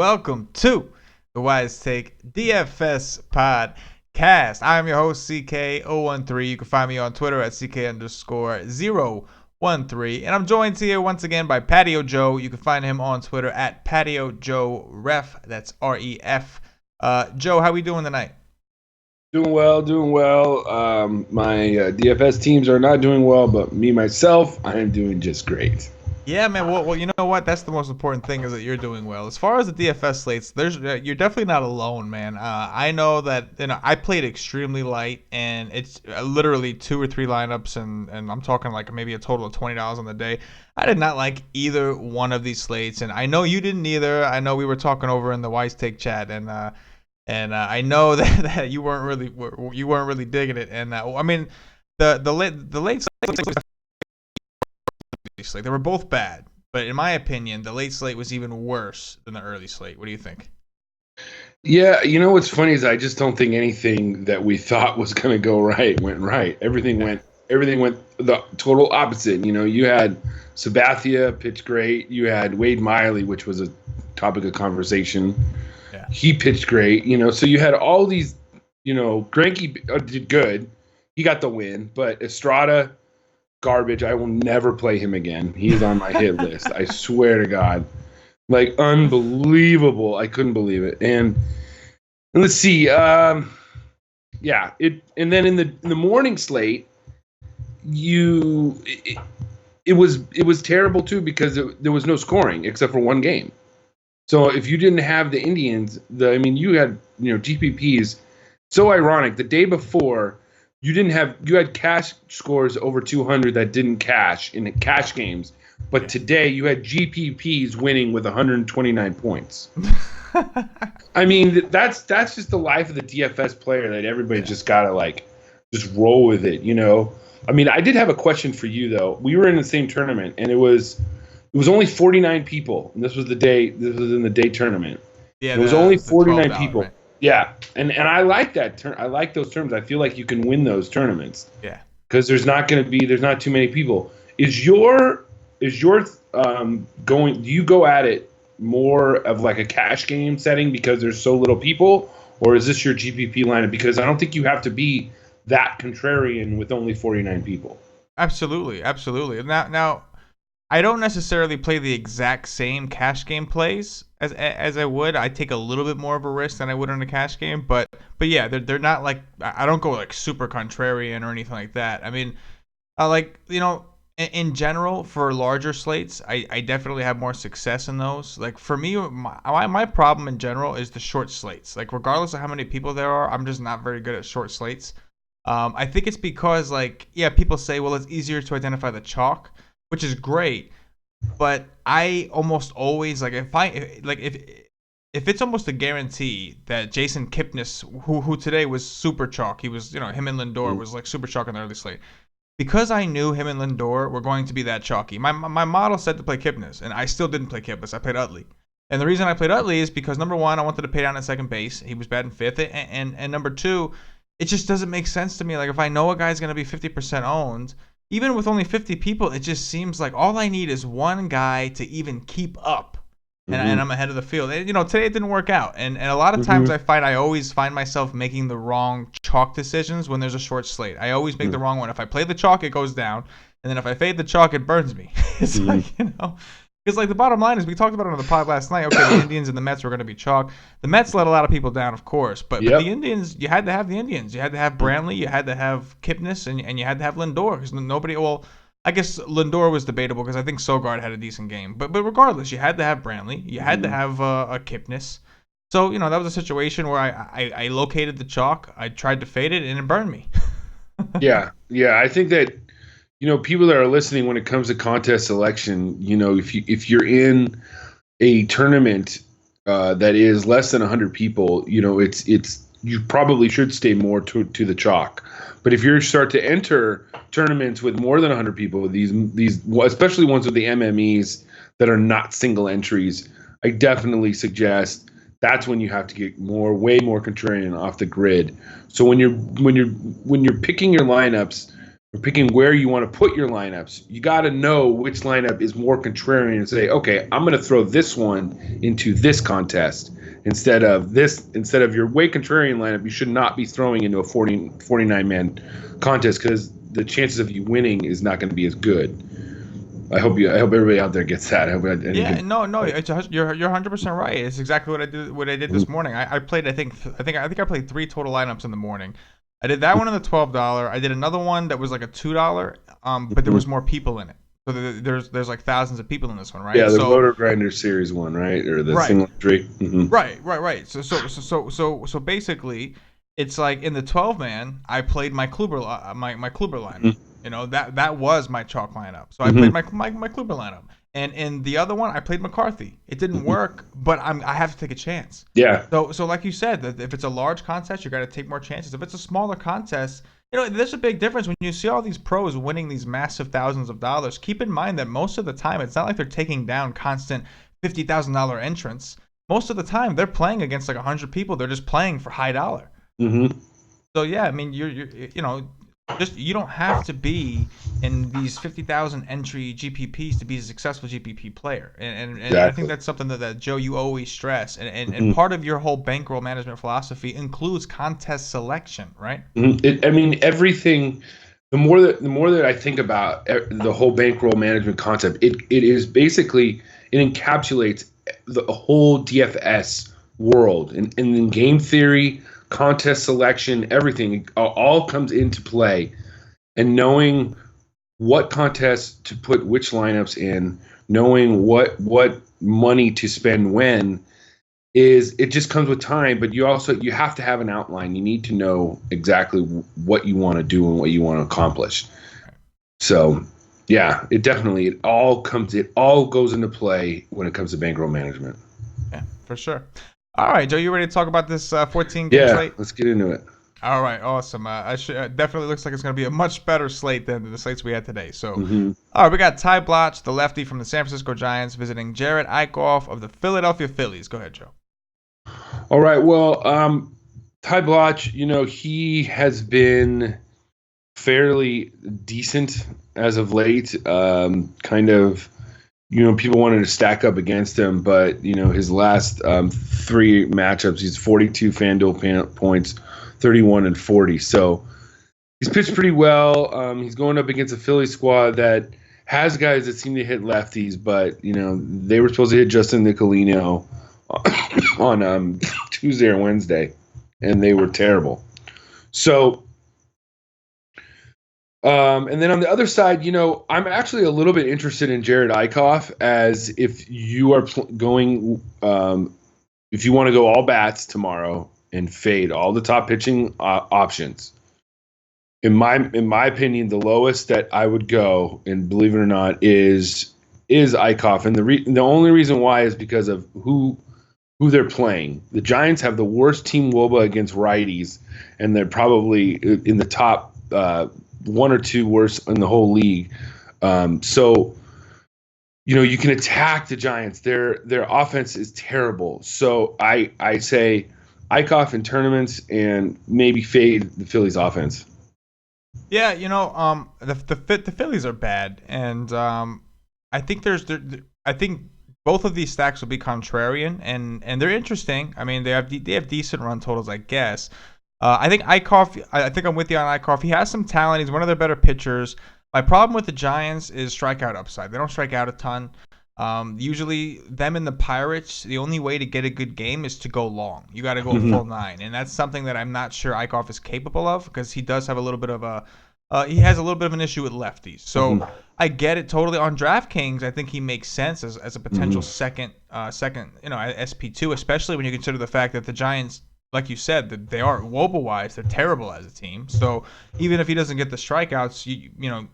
Welcome to the WiseTake DFS podcast. I am your host, CK013. You can find me on Twitter at CK_013. And I'm joined here once again by Patio Joe. You can find him on Twitter at Patio Joe Ref. That's REF. Joe, how we doing tonight? Doing well, doing well. My DFS teams are not doing well, but me, myself, I am doing just great. Yeah, man. Well, you know what? That's the most important thing is that you're doing well. As far as the DFS slates, you're definitely not alone, man. I know that I played extremely light, and it's literally 2 or 3 lineups, and I'm talking like maybe a total of $20 on the day. I did not like either one of these slates, and I know you didn't either. I know we were talking over in the WiseTake chat, and I know that you weren't really digging it. And I mean, the late slate. They were both bad, but in my opinion, the late slate was even worse than the early slate. What do you think? Yeah, you know what's funny is I just don't think anything that we thought was going to go right went right. Everything went the total opposite. You know, you had Sabathia pitched great. You had Wade Miley, which was a topic of conversation. Yeah. He pitched great. You know, so you had all these. You know, Greinke did good. He got the win, but Estrada, garbage. I will never play him again. He's on my hit list. I swear to God. Like, unbelievable. I couldn't believe it. And let's see. And then in the morning slate, it was terrible too because there was no scoring except for one game. So if you didn't have the Indians, you had GPPs. So ironic. The day before, you had cash scores over 200 that didn't cash in the cash games, but today you had GPPs winning with 129 points. I mean, that's just the life of the DFS player that everybody just gotta just roll with it, you know. I mean, I did have a question for you though. We were in the same tournament, and it was only 49 people, and this was in the day tournament. Yeah, it was only 49 people. Right? Yeah, and I like that. I like those terms. I feel like you can win those tournaments. Yeah, because there's not too many people. Is your going? Do you go at it more of like a cash game setting because there's so little people, or is this your GPP lineup? Because I don't think you have to be that contrarian with only 49 people. Absolutely. Now, I don't necessarily play the exact same cash game plays as I would. I take a little bit more of a risk than I would in a cash game, but yeah, they're not like, I don't go like super contrarian or anything like that. I mean, in general for larger slates, I definitely have more success in those. Like for me, my problem in general is the short slates. Like regardless of how many people there are, I'm just not very good at short slates. I think it's because people say, well, it's easier to identify the chalk, which is great, but I almost always if it's almost a guarantee that Jason Kipnis, who today was super chalk, he was him and Lindor was like super chalk in the early slate, because I knew him and Lindor were going to be that chalky. My model said to play Kipnis, and I still didn't play Kipnis. I played Utley, and the reason I played Utley is because number one, I wanted to pay down at second base. He was batting fifth, and number two, it just doesn't make sense to me. Like if I know a guy's going to be 50% owned. Even with only 50 people, it just seems like all I need is one guy to even keep up, and I'm ahead of the field. And, today it didn't work out, and a lot of times I always find myself making the wrong chalk decisions when there's a short slate. I always make the wrong one. If I play the chalk, it goes down, and then if I fade the chalk, it burns me. It's because the bottom line is, we talked about it on the pod last night. Okay, the Indians and the Mets were going to be chalk. The Mets let a lot of people down, of course, but the Indians, you had to have the Indians. You had to have Brantley, you had to have Kipnis, and you had to have Lindor, because nobody. Well, I guess Lindor was debatable because I think Sogard had a decent game, but regardless, you had to have Brantley, you had to have a Kipnis. So that was a situation where I located the chalk, I tried to fade it, and it burned me. Yeah, I think that. People that are listening, when it comes to contest selection, if you're in a tournament that is less than 100 people, it's you probably should stay more to the chalk. But if you start to enter tournaments with more than 100 people, these especially ones with the MMEs that are not single entries, I definitely suggest that's when you have to get way more contrarian off the grid. So when you're picking your lineups, or picking where you want to put your lineups, you got to know which lineup is more contrarian and say, okay, I'm going to throw this one into this contest instead of your way contrarian lineup. You should not be throwing into a 49 man contest because the chances of you winning is not going to be as good. I hope everybody out there gets that. Yeah, no, you're 100% right. It's exactly what I did this morning. I played I played 3 total lineups in the morning. I did that one in the $12. I did another one that was like a $2, but there was more people in it. So there's like thousands of people in this one, right? Yeah, the so, Rotor Grinder Series one, right, or the right, single entry. Mm-hmm. Right. So basically, it's like in the 12 man, I played my Kluber lineup. Mm-hmm. You know, that was my chalk lineup. So I Mm-hmm. played my Kluber lineup. And in the other one, I played McCarthy. It didn't work, but I have to take a chance. Yeah. So like you said, that if it's a large contest, you got to take more chances. If it's a smaller contest, you know, there's a big difference when you see all these pros winning these massive thousands of dollars. Keep in mind that most of the time, it's not like they're taking down constant $50,000 entrants. Most of the time, they're playing against like 100 people. They're just playing for high dollar. Mm-hmm. So yeah, I mean, you don't have to be in these 50,000 entry GPPs to be a successful GPP player. And Exactly. I think that's something that Joe, you always stress. And part of your whole bankroll management philosophy includes contest selection, right? Mm-hmm. Everything. The more that I think about the whole bankroll management concept, it is basically, it encapsulates the whole DFS world, and in game theory, contest selection, everything all comes into play, and knowing what contests to put which lineups in, knowing what money to spend when, it just comes with time. But you have to have an outline. You need to know exactly what you want to do and what you want to accomplish. So yeah, it all goes into play when it comes to bankroll management. Yeah, for sure. All right, Joe, you ready to talk about this 14 game Yeah, slate? let's get into it. All right, awesome. Definitely looks like it's going to be a much better slate than the slates we had today. So, All right, we got Ty Blotch, the lefty from the San Francisco Giants, visiting Jared Eichhoff of the Philadelphia Phillies. Go ahead, Joe. All right, well, Ty Blotch, he has been fairly decent as of late. Kind of, people wanted to stack up against him, but his last 3 matchups, he's 42 FanDuel points, 31 and 40. So he's pitched pretty well. He's going up against a Philly squad that has guys that seem to hit lefties, but they were supposed to hit Justin Nicolino on Tuesday or Wednesday, and they were terrible. So. And then on the other side, I'm actually a little bit interested in Jared Eichhoff, as if you are if you want to go all bats tomorrow and fade all the top pitching options. In my opinion, the lowest that I would go, and believe it or not, is Eichhoff, and the only reason why is because of who they're playing. The Giants have the worst team WOBA against righties, and they're probably in the top 1 or 2 worst in the whole league. So you can attack the Giants. Their offense is terrible. So I say Eichhoff in tournaments and maybe fade the Phillies offense. Yeah, the Phillies are bad, and I think I think both of these stacks will be contrarian, and they're interesting. I mean, they have decent run totals, I guess. I think Eichhoff, I think I'm with you on Eichhoff. He has some talent. He's one of their better pitchers. My problem with the Giants is strikeout upside. They don't strike out a ton. Usually, them and the Pirates, the only way to get a good game is to go long. You got to go a full 9, and that's something that I'm not sure Eichhoff is capable of, because he does have a little bit of he has a little bit of an issue with lefties. So I get it totally. On DraftKings, I think he makes sense as a potential second, SP2, especially when you consider the fact that the Giants, like you said, that they are WOBA-wise, they're terrible as a team. So even if he doesn't get the strikeouts,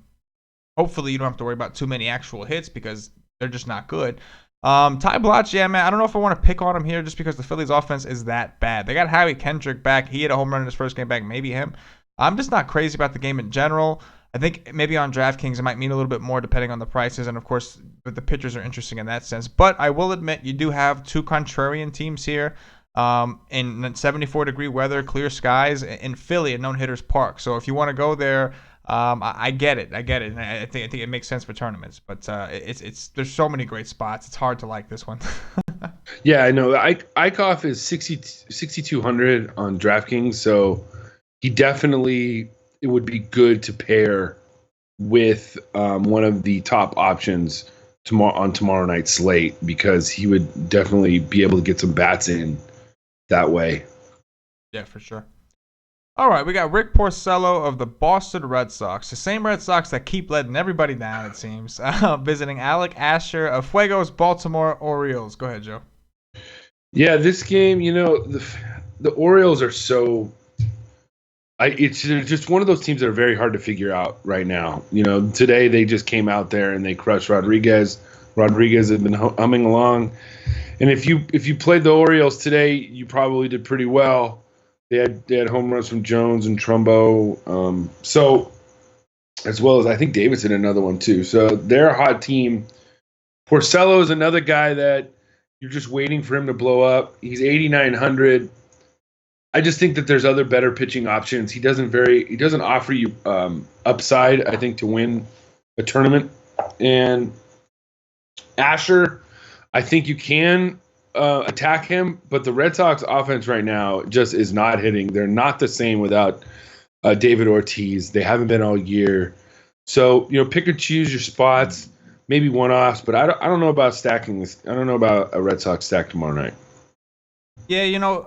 hopefully you don't have to worry about too many actual hits, because they're just not good. Ty Blotch, yeah, man, I don't know if I want to pick on him here just because the Phillies offense is that bad. They got Howie Kendrick back. He hit a home run in his first game back, maybe him. I'm just not crazy about the game in general. I think maybe on DraftKings it might mean a little bit more depending on the prices, and of course the pitchers are interesting in that sense. But I will admit, you do have 2 contrarian teams here. In 74-degree weather, clear skies in Philly at No Hitters Park. So if you want to go there, I get it. I get it. And I think it makes sense for tournaments. But it's there's so many great spots. It's hard to like this one. Yeah, I know. Eichhoff is 6,200 on DraftKings, so he definitely it would be good to pair with one of the top options tomorrow night's slate because he would definitely be able to get some bats in that way. Yeah, for sure. All right, we got Rick Porcello of the Boston Red Sox, the same Red Sox that keep letting everybody down, it seems. Visiting Alec Asher of Fuego's Baltimore Orioles. Go ahead, Joe. Yeah, this game, the Orioles are so. It's just one of those teams that are very hard to figure out right now. Today they just came out there and they crushed Rodriguez. Rodriguez had been humming along, and if you played the Orioles today, you probably did pretty well. They had home runs from Jones and Trumbo, so as well as I think Davidson another one too. So they're a hot team. Porcello is another guy that you're just waiting for him to blow up. He's 8,900. I just think that there's other better pitching options. He doesn't offer you upside, I think, to win a tournament. And Asher, I think you can attack him, but the Red Sox offense right now just is not hitting. They're not the same without David Ortiz. They haven't been all year. So, pick or choose your spots, maybe one-offs, but I don't know about stacking this. I don't know about a Red Sox stack tomorrow night. Yeah,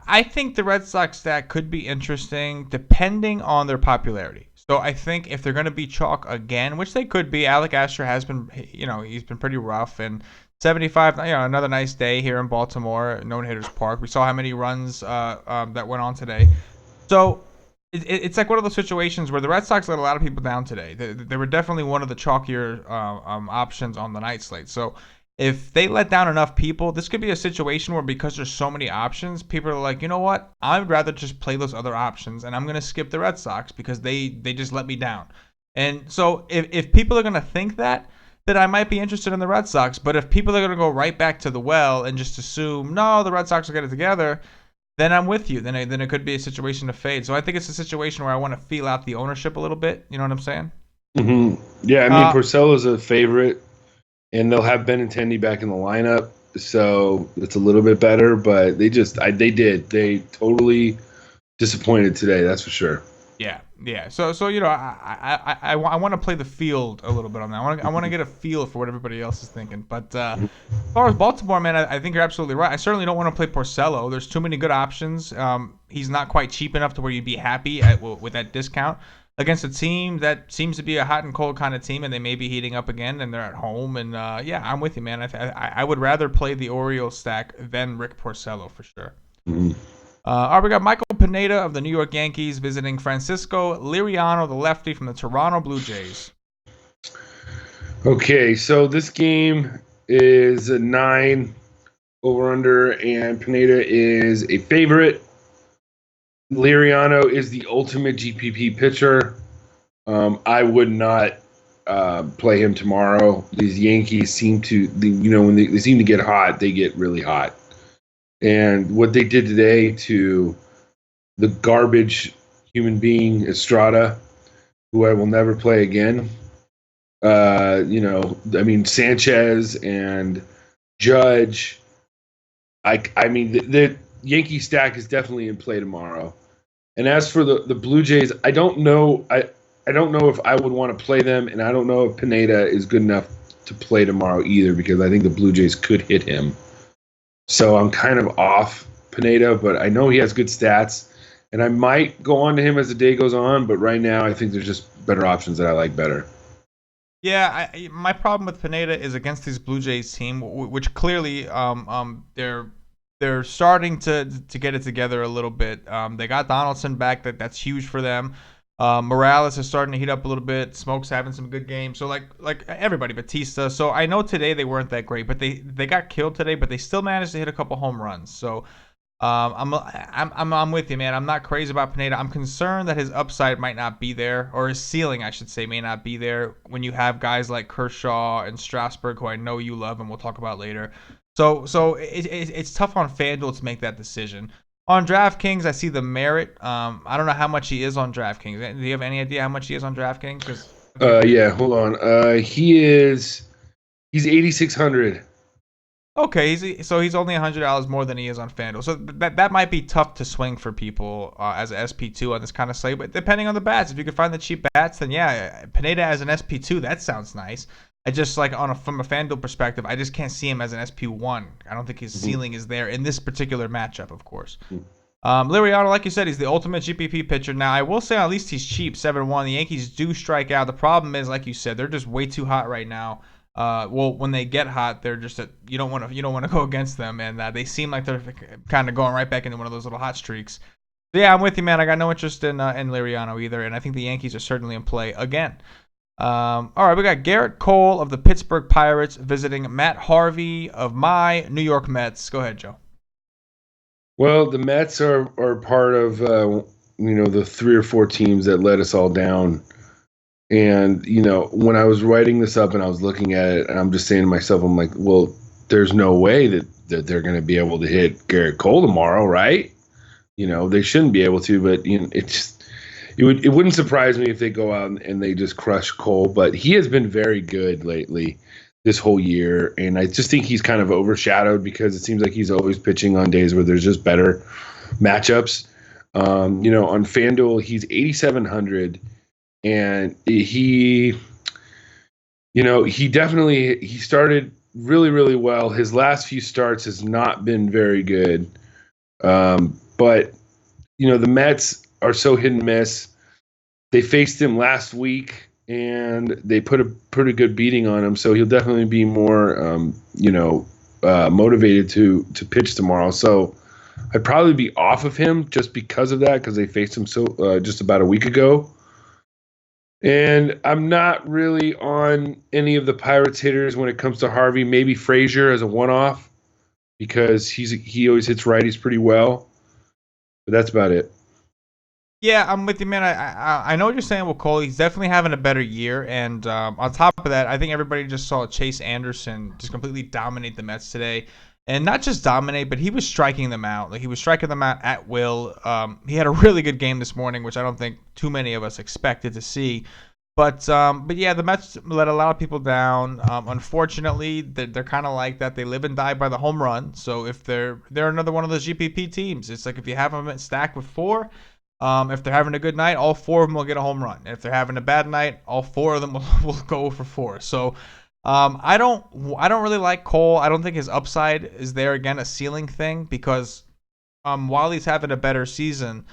I think the Red Sox stack could be interesting depending on their popularity. So I think if they're going to be chalk again, which they could be, Alec Asher has been, he's been pretty rough. And 75, another nice day here in Baltimore, No Hitters Park. We saw how many runs that went on today. So it's like one of those situations where the Red Sox let a lot of people down today. They were definitely one of the chalkier options on the night slate. So if they let down enough people, this could be a situation where because there's so many options, people are like, you know what? I'd rather just play those other options, and I'm going to skip the Red Sox because they just let me down. And so if people are going to think that, then I might be interested in the Red Sox. But if people are going to go right back to the well and just assume, no, the Red Sox will get it together, then I'm with you. Then it could be a situation to fade. So I think it's a situation where I want to feel out the ownership a little bit. You know what I'm saying? Mm-hmm. Yeah, I mean, Porcello's a favorite. And they'll have Benintendi back in the lineup, so it's a little bit better. But they totally disappointed today. That's for sure. Yeah. So I want to play the field a little bit on that. I want to get a feel for what everybody else is thinking. But as far as Baltimore, man, I think you're absolutely right. I certainly don't want to play Porcello. There's too many good options. He's not quite cheap enough to where you'd be happy with that discount against a team that seems to be a hot and cold kind of team, and they may be heating up again, and they're at home. And I'm with you, man. I would rather play the Orioles stack than Rick Porcello for sure. Mm-hmm. All right, we got Michael Pineda of the New York Yankees visiting Francisco Liriano, the lefty from the Toronto Blue Jays. Okay, so this game is a 9 over/under, and Pineda is a favorite. Liriano is the ultimate GPP pitcher. I would not play him tomorrow. These Yankees seem to, when they seem to get hot, they get really hot. And what they did today to the garbage human being Estrada, who I will never play again. Sanchez and Judge. The Yankee stack is definitely in play tomorrow. And as for the Blue Jays, I don't know. I don't know if I would want to play them, and I don't know if Pineda is good enough to play tomorrow either, because I think the Blue Jays could hit him. So I'm kind of off Pineda, but I know he has good stats, and I might go on to him as the day goes on. But right now, I think there's just better options that I like better. Yeah, my problem with Pineda is against this Blue Jays team, which clearly they're starting to get it together a little bit. They got Donaldson back. That's huge for them. Morales is starting to heat up a little bit. Smoke's having some good games. So like everybody, Batista. So I know today they weren't that great, but they got killed today. But they still managed to hit a couple home runs. So I'm with you, man. I'm not crazy about Pineda. I'm concerned that his upside might not be there, or his ceiling, I should say, may not be there when you have guys like Kershaw and Strasburg, who I know you love and we'll talk about later. So it's tough on FanDuel to make that decision. On DraftKings, I see the merit. I don't know how much he is on DraftKings. Do you have any idea how much he is on DraftKings? Because Yeah, hold on. He's 8,600. okay, he's only $100 more than he is on FanDuel. So that might be tough to swing for people as an SP2 on this kind of slate. But depending on the bats, if you can find the cheap bats, then yeah, Pineda as an SP2, that sounds nice. I just like from a FanDuel perspective, I just can't see him as an SP1. I don't think his ceiling is there in this particular matchup, of course. Liriano, like you said, he's the ultimate GPP pitcher. Now, I will say at least he's cheap, 7-1. The Yankees do strike out. The problem is, like you said, they're just way too hot right now. Well, when they get hot, they're just you don't want to go against them, and they seem like they're kind of going right back into one of those little hot streaks. So yeah, I'm with you, man. I got no interest in Liriano either, and I think the Yankees are certainly in play again. All right, we got Garrett Cole of the Pittsburgh Pirates visiting Matt Harvey of my New York Mets. Go ahead, Joe. Well, the Mets are part of the 3 or 4 teams that let us all down. And, when I was writing this up and I was looking at it, and I'm just saying to myself, I'm like, well, there's no way that they're going to be able to hit Garrett Cole tomorrow, right? They shouldn't be able to, but it wouldn't surprise me if they go out and they just crush Cole. But he has been very good lately this whole year, and I just think he's kind of overshadowed because it seems like he's always pitching on days where there's just better matchups. On FanDuel, he's 8,700. And he started really, really well. His last few starts has not been very good. But the Mets are so hit and miss. They faced him last week, and they put a pretty good beating on him. So he'll definitely be more, motivated to pitch tomorrow. So I'd probably be off of him just because of that, because they faced him just about a week ago. And I'm not really on any of the Pirates hitters when it comes to Harvey. Maybe Frazier as a one-off because he always hits righties pretty well. But that's about it. Yeah, I'm with you, man. I know what you're saying with Cole. He's definitely having a better year. And on top of that, I think everybody just saw Chase Anderson just completely dominate the Mets today. And not just dominate, but he was striking them out. Like, he was striking them out at will. He had a really good game this morning, which I don't think too many of us expected to see. But yeah, the Mets let a lot of people down. Unfortunately, they're kind of like that. They live and die by the home run. So if they're another one of those GPP teams, it's like if you have them stacked with 4, if they're having a good night, all 4 of them will get a home run. And if they're having a bad night, all 4 of them will go for 4. So I don't really like Cole. I don't think his upside is there. Again, a ceiling thing, because while he's having a better season,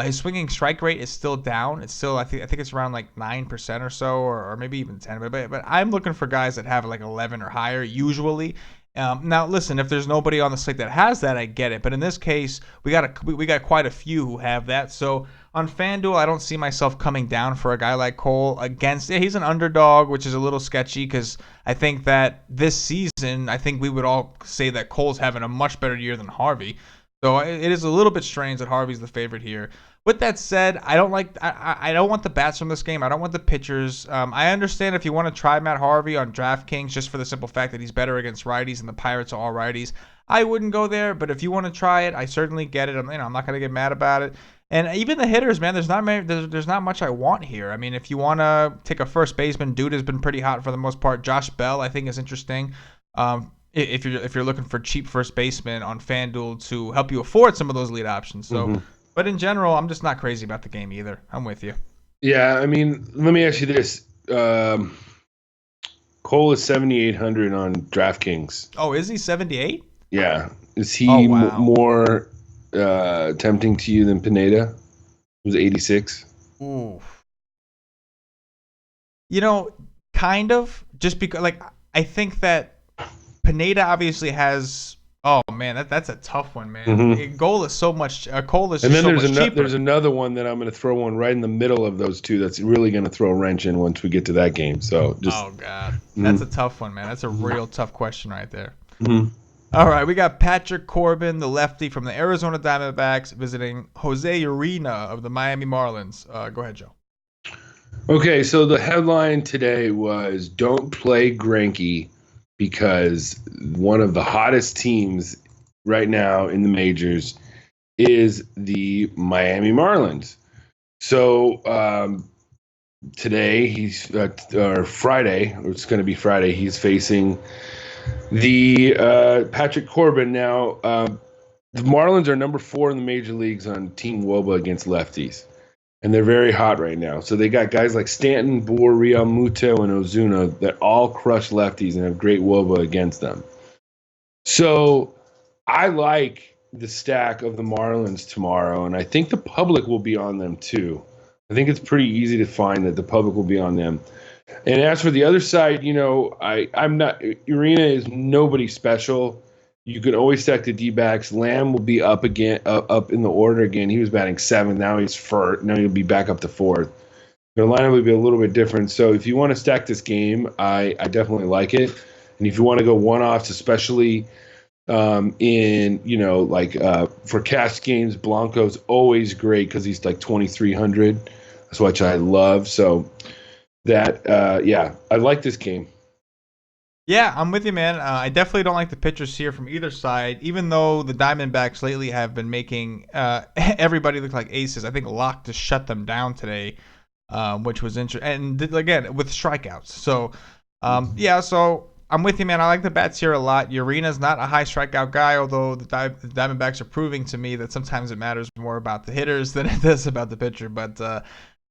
his swinging strike rate is still down. It's still I think it's around like 9% or so, or maybe even 10. But I'm looking for guys that have like 11 or higher usually. Now listen, if there's nobody on the slate that has that, I get it. But in this case, we got quite a few who have that. So on FanDuel, I don't see myself coming down for a guy like Cole against. Yeah, he's an underdog, which is a little sketchy because I think that this season, I think we would all say that Cole's having a much better year than Harvey. So it is a little bit strange that Harvey's the favorite here. With that said, I don't want the bats from this game. I don't want the pitchers. I understand if you want to try Matt Harvey on DraftKings just for the simple fact that he's better against righties and the Pirates are all righties. I wouldn't go there, but if you want to try it, I certainly get it. I'm not going to get mad about it. And even the hitters, man, there's not much I want here. I mean, if you want to take a first baseman, dude has been pretty hot for the most part. Josh Bell, I think, is interesting. If you're looking for cheap first baseman on FanDuel to help you afford some of those lead options. So, But in general, I'm just not crazy about the game either. I'm with you. Yeah, I mean, let me ask you this: Cole is 7,800 on DraftKings. Oh, is he 78? Yeah, is he more tempting to you than Pineda, who's 86? Ooh. Kind of. Just because, I think that Pineda obviously has. Oh man, that's a tough one, man. Mm-hmm. Cole is so much. Cole is. And then there's another one that I'm going to throw one right in the middle of those two. That's really going to throw a wrench in once we get to that game. So oh god, that's a tough one, man. That's a real tough question right there. All right, we got Patrick Corbin, the lefty from the Arizona Diamondbacks, visiting Jose Urena of the Miami Marlins. Go ahead, Joe. Okay, so the headline today was "Don't play Greinke," because one of the hottest teams right now in the majors is the Miami Marlins. So today or Friday, it's going to be Friday, he's facing the Patrick Corbin. Now, the Marlins are number 4 in the major leagues on Team WOBA against lefties, and they're very hot right now. So they got guys like Stanton, Boer, Real Muto, and Ozuna that all crush lefties and have great WOBA against them. So I like the stack of the Marlins tomorrow, and I think the public will be on them too. I think it's pretty easy to find that the public will be on them. And as for the other side, I'm not. Urena is nobody special. You can always stack the D-backs. Lamb will be up again, up in the order again. He was batting 7th. Now he's 1st. Now he'll be back up to 4th. The lineup will be a little bit different. So if you want to stack this game, I definitely like it. And if you want to go one-offs, especially for cash games, Blanco's always great because he's like 2,300. That's what I love. So I like this game. Yeah, I'm with you, man. I definitely don't like the pitchers here from either side, even though the Diamondbacks lately have been making everybody look like aces. I think Locke just shut them down today, which was interesting. And again, with strikeouts. So, so I'm with you, man. I like the bats here a lot. Urena's not a high strikeout guy, although the Diamondbacks are proving to me that sometimes it matters more about the hitters than it does about the pitcher. But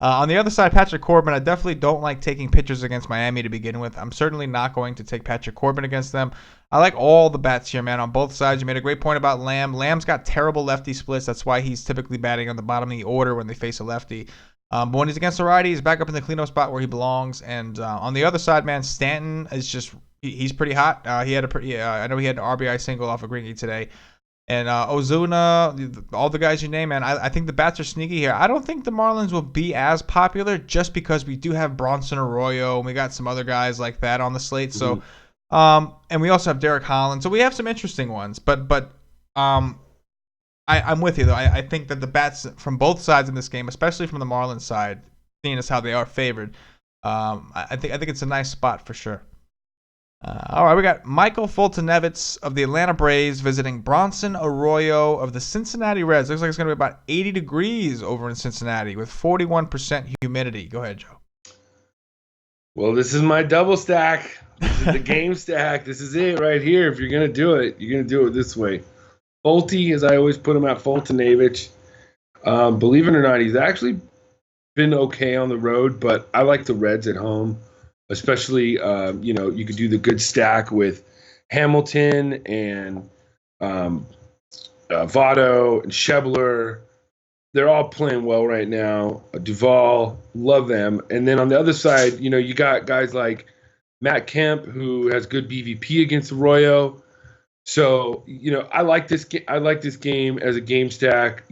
on the other side, Patrick Corbin, I definitely don't like taking pitchers against Miami to begin with. I'm certainly not going to take Patrick Corbin against them. I like all the bats here, man, on both sides. You made a great point about Lamb. Lamb's got terrible lefty splits. That's why he's typically batting on the bottom of the order when they face a lefty. But when he's against a righty, he's back up in the cleanup spot where he belongs. And on the other side, man, Stanton is just he's pretty hot. He had I know he had an RBI single off of Greinke today. And Ozuna, all the guys you name, man, I think the bats are sneaky here. I don't think the Marlins will be as popular just because we do have Bronson Arroyo and we got some other guys like that on the slate. So, and we also have Derek Holland. So we have some interesting ones. But I'm with you though. I think that the bats from both sides in this game, especially from the Marlins side, seeing as how they are favored, I think it's a nice spot for sure. All right, we got Michael Fultonevich of the Atlanta Braves visiting Bronson Arroyo of the Cincinnati Reds. Looks like it's going to be about 80 degrees over in Cincinnati with 41% humidity. Go ahead, Joe. Well, this is my double stack. This is the game stack. This is it right here. If you're going to do it, you're going to do it this way. Fulte, as I always put him at, Fultonevich. Believe it or not, he's actually been okay on the road, but I like the Reds at home. Especially, you could do the good stack with Hamilton and Votto and Schebler. They're all playing well right now. Duvall, love them. And then on the other side, you got guys like Matt Kemp, who has good BVP against Arroyo. So, I like this game as a game stack.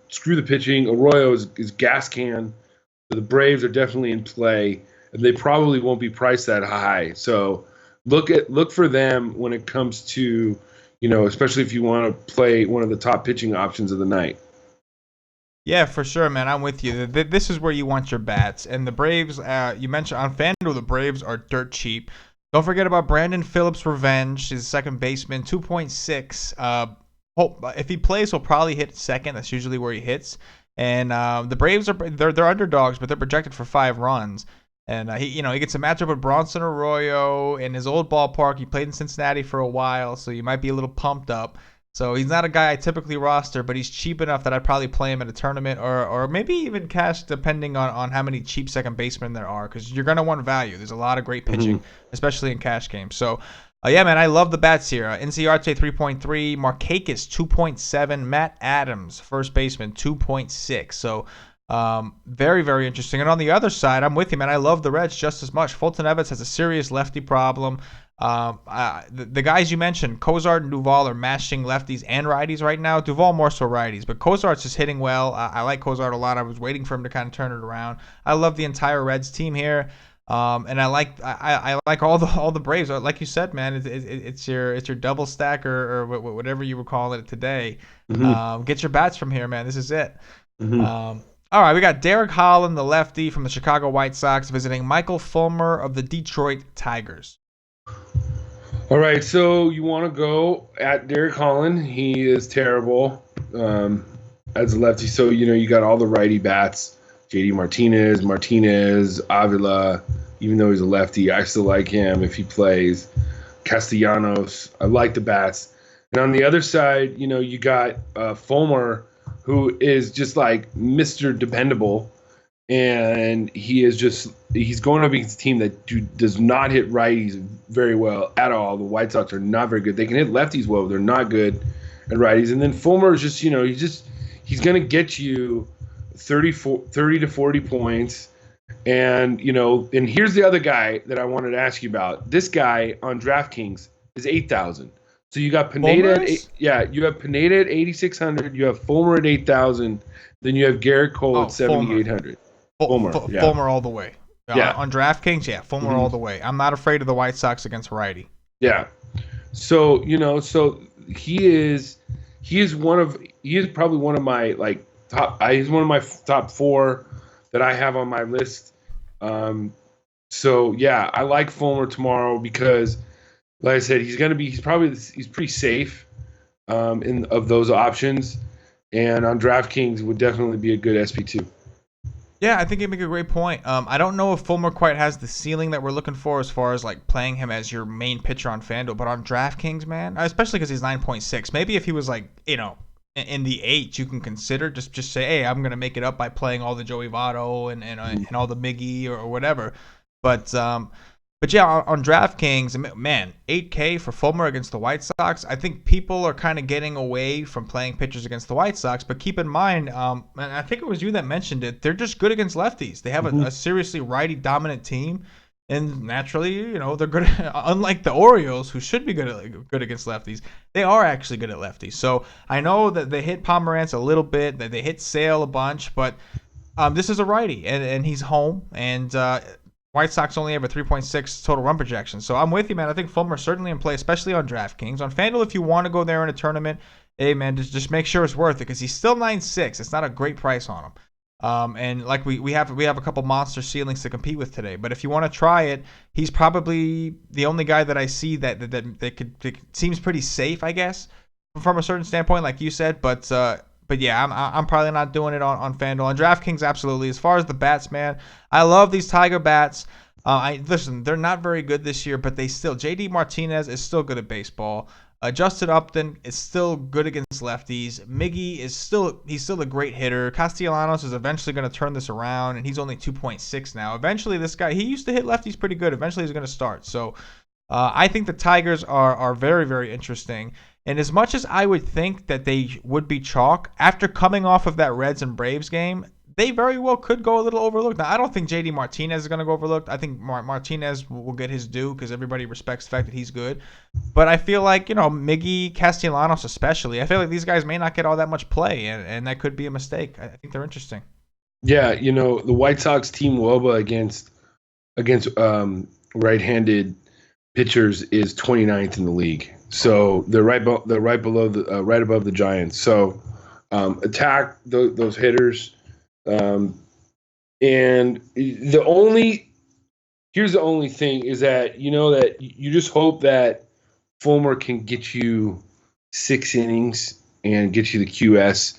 Screw the pitching. Arroyo is gas can. So the Braves are definitely in play. And they probably won't be priced that high. So look for them when it comes to, especially if you want to play one of the top pitching options of the night. Yeah, for sure, man. I'm with you. This is where you want your bats. And the Braves, you mentioned on FanDuel, the Braves are dirt cheap. Don't forget about Brandon Phillips' revenge. He's second baseman, 2.6. If he plays, he'll probably hit second. That's usually where he hits. And the Braves they're underdogs, but they're projected for 5 runs. And he gets a matchup with Bronson Arroyo in his old ballpark. He played in Cincinnati for a while, so you might be a little pumped up. So he's not a guy I typically roster, but he's cheap enough that I'd probably play him at a tournament or maybe even cash, depending on how many cheap second basemen there are, because you're going to want value. There's a lot of great pitching, especially in cash games. So, yeah, man, I love the bats here. NCRT 3.3, Markakis 2.7, Matt Adams, first baseman, 2.6. So, very, very interesting. And on the other side, I'm with you, man. I love the Reds just as much. Fultonevich has a serious lefty problem. The guys you mentioned, Cozart and Duvall, are mashing lefties and righties right now. Duvall more so righties, but Cozart's just hitting well. I like Cozart a lot. I was waiting for him to kind of turn it around. I love the entire Reds team here. And I like all the Braves. Like you said, man, it's your double stack or whatever you were calling it today. Get your bats from here, man. This is it. All right, we got Derek Holland, the lefty from the Chicago White Sox, visiting Michael Fulmer of the Detroit Tigers. All right, so you want to go at Derek Holland. He is terrible. as a lefty. So you got all the righty bats: JD Martinez, Avila. Even though he's a lefty, I still like him if he plays. Castellanos, I like the bats. And on the other side, you got Fulmer, who is just like Mr. Dependable, and he's going up against a team that does not hit righties very well at all. The White Sox are not very good. They can hit lefties well, but they're not good at righties. And then Fulmer is just, he's going to get you 30 to 40 points. And and here's the other guy that I wanted to ask you about. This guy on DraftKings is 8,000. So you got Pineda you have Pineda at 8,600. You have Fulmer at 8,000. Then you have Garrett Cole at 7,800. Fulmer all the way. Yeah. On DraftKings, Fulmer all the way. I'm not afraid of the White Sox against righty. Yeah. So he is probably one of my he's one of my top 4 that I have on my list. I like Fulmer tomorrow because, like I said, he's pretty safe of those options, and on DraftKings would definitely be a good SP2. Yeah, I think you make a great point. I don't know if Fulmer quite has the ceiling that we're looking for as far as like playing him as your main pitcher on FanDuel, but on DraftKings, man, especially because he's 9.6. Maybe if he was like in the 8, you can consider just say, hey, I'm gonna make it up by playing all the Joey Votto and all the Miggy or whatever. But yeah, on DraftKings, man, 8K for Fulmer against the White Sox. I think people are kind of getting away from playing pitchers against the White Sox. But keep in mind, and I think it was you that mentioned it, they're just good against lefties. They have a seriously righty-dominant team. And naturally, they're good. Unlike the Orioles, who should be good against lefties, they are actually good at lefties. So I know that they hit Pomerantz a little bit, that they hit Sale a bunch, but this is a righty, and he's home. And White Sox only have a 3.6 total run projection. So I'm with you, man. I think Fulmer's certainly in play, especially on DraftKings. On FanDuel, if you want to go there in a tournament, hey, man, just make sure it's worth it because he's still 9.6. It's not a great price on him. And like we have a couple monster ceilings to compete with today. But if you want to try it, he's probably the only guy that I see that seems pretty safe, I guess, from a certain standpoint, like you said. But yeah, I'm probably not doing it on FanDuel. On DraftKings, absolutely. As far as the bats, man, I love these Tiger bats. Listen, they're not very good this year, but JD Martinez is still good at baseball. Justin Upton is still good against lefties. Miggy he's still a great hitter. Castellanos is eventually going to turn this around, and he's only 2.6 now. Eventually, this guy, he used to hit lefties pretty good. Eventually, he's going to start. So I think the Tigers are very, very interesting. And as much as I would think that they would be chalk, after coming off of that Reds and Braves game, they very well could go a little overlooked. Now, I don't think JD Martinez is going to go overlooked. I think Martinez will get his due because everybody respects the fact that he's good. But I feel like, Miggy, Castellanos especially, I feel like these guys may not get all that much play, and that could be a mistake. I think they're interesting. Yeah, the White Sox team WOBA against right-handed pitchers is 29th in the league. So they're right above the Giants. So attack those hitters. And here's the only thing is that that you just hope that Fulmer can get you 6 innings and get you the QS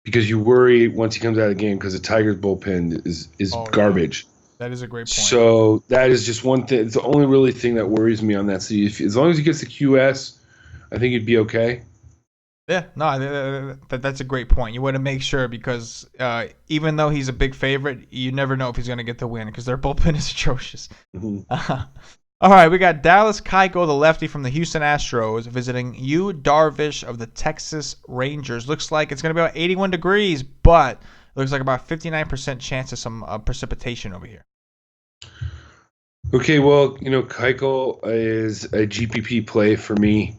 because you worry once he comes out of the game because the Tigers bullpen is garbage. Yeah. That is a great point. So that is just one thing. It's the only really thing that worries me on that. So as long as he gets the QS, I think he'd be okay. Yeah, no, that's a great point. You want to make sure because even though he's a big favorite, you never know if he's going to get the win because their bullpen is atrocious. Mm-hmm. All right, we got Dallas Keuchel, the lefty from the Houston Astros, visiting Yu Darvish of the Texas Rangers. Looks like it's going to be about 81 degrees, but it looks like about 59% chance of some precipitation over here. Okay, well, Keuchel is a GPP play for me.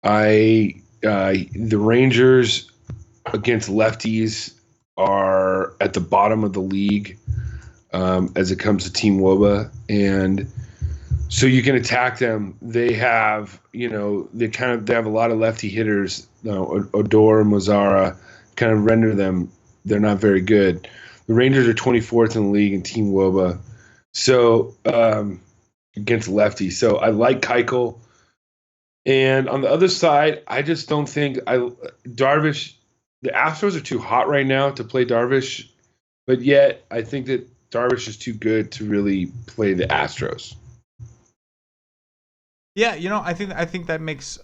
The Rangers against lefties are at the bottom of the league as it comes to Team WOBA, and so you can attack them. They have, they have a lot of lefty hitters. Odor and Mazzara kind of render them. They're not very good. The Rangers are 24th in the league in Team WOBA, so against lefties. So I like Keuchel. And on the other side, I just don't think Darvish the Astros are too hot right now to play Darvish, but yet I think that Darvish is too good to really play the Astros. Yeah, I think that makes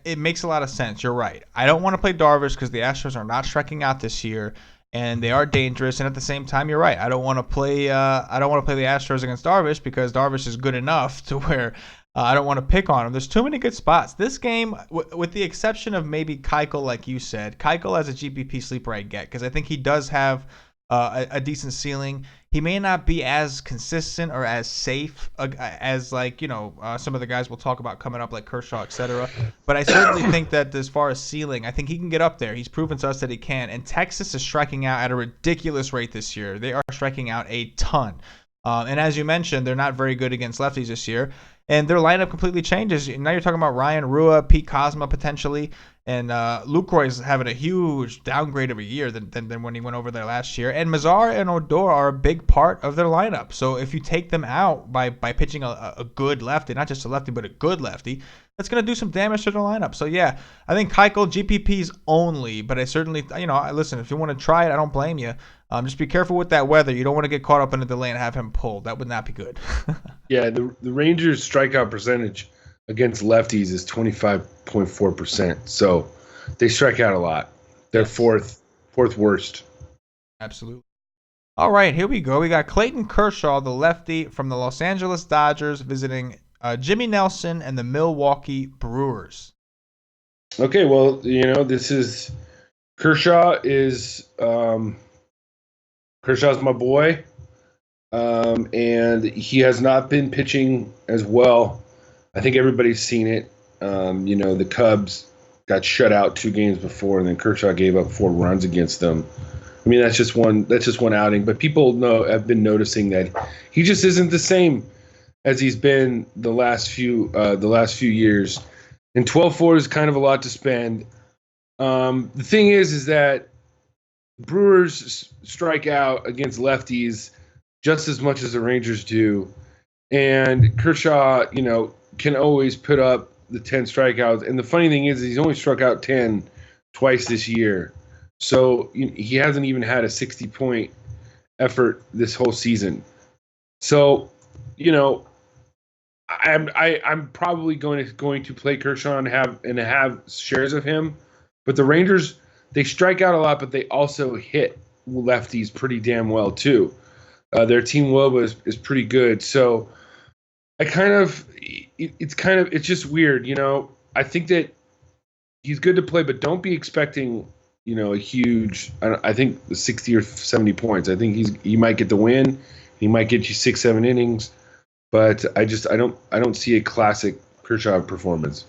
it makes a lot of sense. You're right. I don't want to play Darvish because the Astros are not striking out this year, and they are dangerous. And at the same time, you're right. I don't want to play. I don't want to play the Astros against Darvish because Darvish is good enough to where I don't want to pick on him. There's too many good spots. This game, with the exception of maybe Keuchel, like you said, Keuchel as a GPP sleeper I get because I think he does have a decent ceiling. He may not be as consistent or as safe as some of the guys we'll talk about coming up like Kershaw, etc. But I certainly think that as far as ceiling, I think he can get up there. He's proven to us that he can. And Texas is striking out at a ridiculous rate this year. They are striking out a ton. And as you mentioned, they're not very good against lefties this year. And their lineup completely changes. Now you're talking about Ryan Rua, Pete Kozma potentially, and Lucroy's having a huge downgrade of a year than when he went over there last year. And Mazar and Odor are a big part of their lineup. So if you take them out by pitching a good lefty, not just a lefty, but a good lefty, that's going to do some damage to the lineup. So yeah, I think Keuchel GPPs only, but I certainly, listen, if you want to try it, I don't blame you. Just be careful with that weather. You don't want to get caught up in a delay and have him pulled. That would not be good. Yeah, the Rangers' strikeout percentage against lefties is 25.4%. So they strike out a lot. They're fourth worst. Absolutely. All right, here we go. We got Clayton Kershaw, the lefty from the Los Angeles Dodgers, visiting Jimmy Nelson and the Milwaukee Brewers. Okay, well, this is Kershaw is Kershaw's my boy, and he has not been pitching as well. I think everybody's seen it. The Cubs got shut out 2 games before, and then Kershaw gave up 4 runs against them. I mean, that's just one outing. But people have been noticing that he just isn't the same as he's been the last few years. And 12-4 is kind of a lot to spend. The thing is that Brewers strike out against lefties just as much as the Rangers do, and Kershaw, can always put up the 10 strikeouts. And the funny thing is, he's only struck out 10 twice this year, so he hasn't even had a 60-point effort this whole season. So, I'm probably going to play Kershaw and have shares of him, but the Rangers, they strike out a lot, but they also hit lefties pretty damn well too. Their team WOBA is pretty good. So it's just weird, I think that he's good to play, but don't be expecting, a huge. I think 60 or 70 points. I think he might get the win. He might get you 6-7 innings, but I don't see a classic Kershaw performance.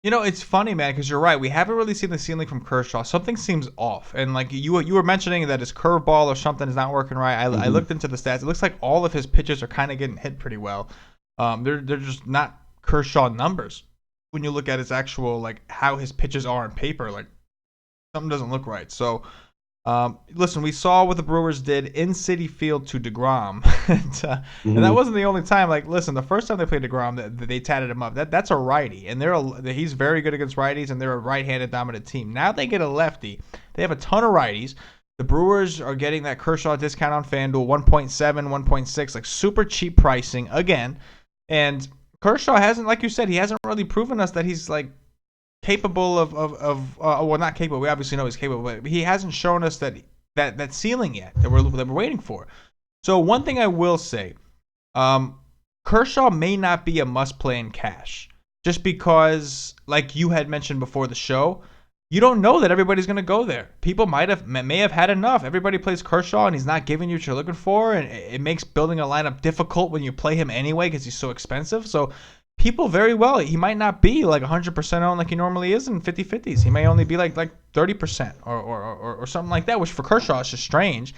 It's funny, man, because you're right. We haven't really seen the ceiling from Kershaw. Something seems off. And like you were mentioning that his curveball or something is not working right. I looked into the stats. It looks like all of his pitches are kind of getting hit pretty well. They're just not Kershaw numbers. When you look at his actual, like, how his pitches are on paper, like, something doesn't look right. So, listen, we saw what the Brewers did in Citi Field to DeGrom. And that wasn't the only time. Like, listen, the first time they played DeGrom, they tatted him up. That's a righty. And he's very good against righties, and they're a right-handed dominant team. Now they get a lefty. They have a ton of righties. The Brewers are getting that Kershaw discount on FanDuel, 1.7, 1.6, like super cheap pricing again. And Kershaw hasn't, like you said, he hasn't really proven us that he's like capable of well, not capable. We obviously know he's capable, but he hasn't shown us that ceiling yet that we're waiting for. So one thing I will say, Kershaw may not be a must play in cash, just because, like you had mentioned before the show, you don't know that everybody's going to go there. People may have had enough. Everybody plays Kershaw, and he's not giving you what you're looking for, and it makes building a lineup difficult when you play him anyway because he's so expensive. So people very well, he might not be like 100% owned like he normally is in 50-50s. He may only be like 30% or something like that, which for Kershaw is just strange.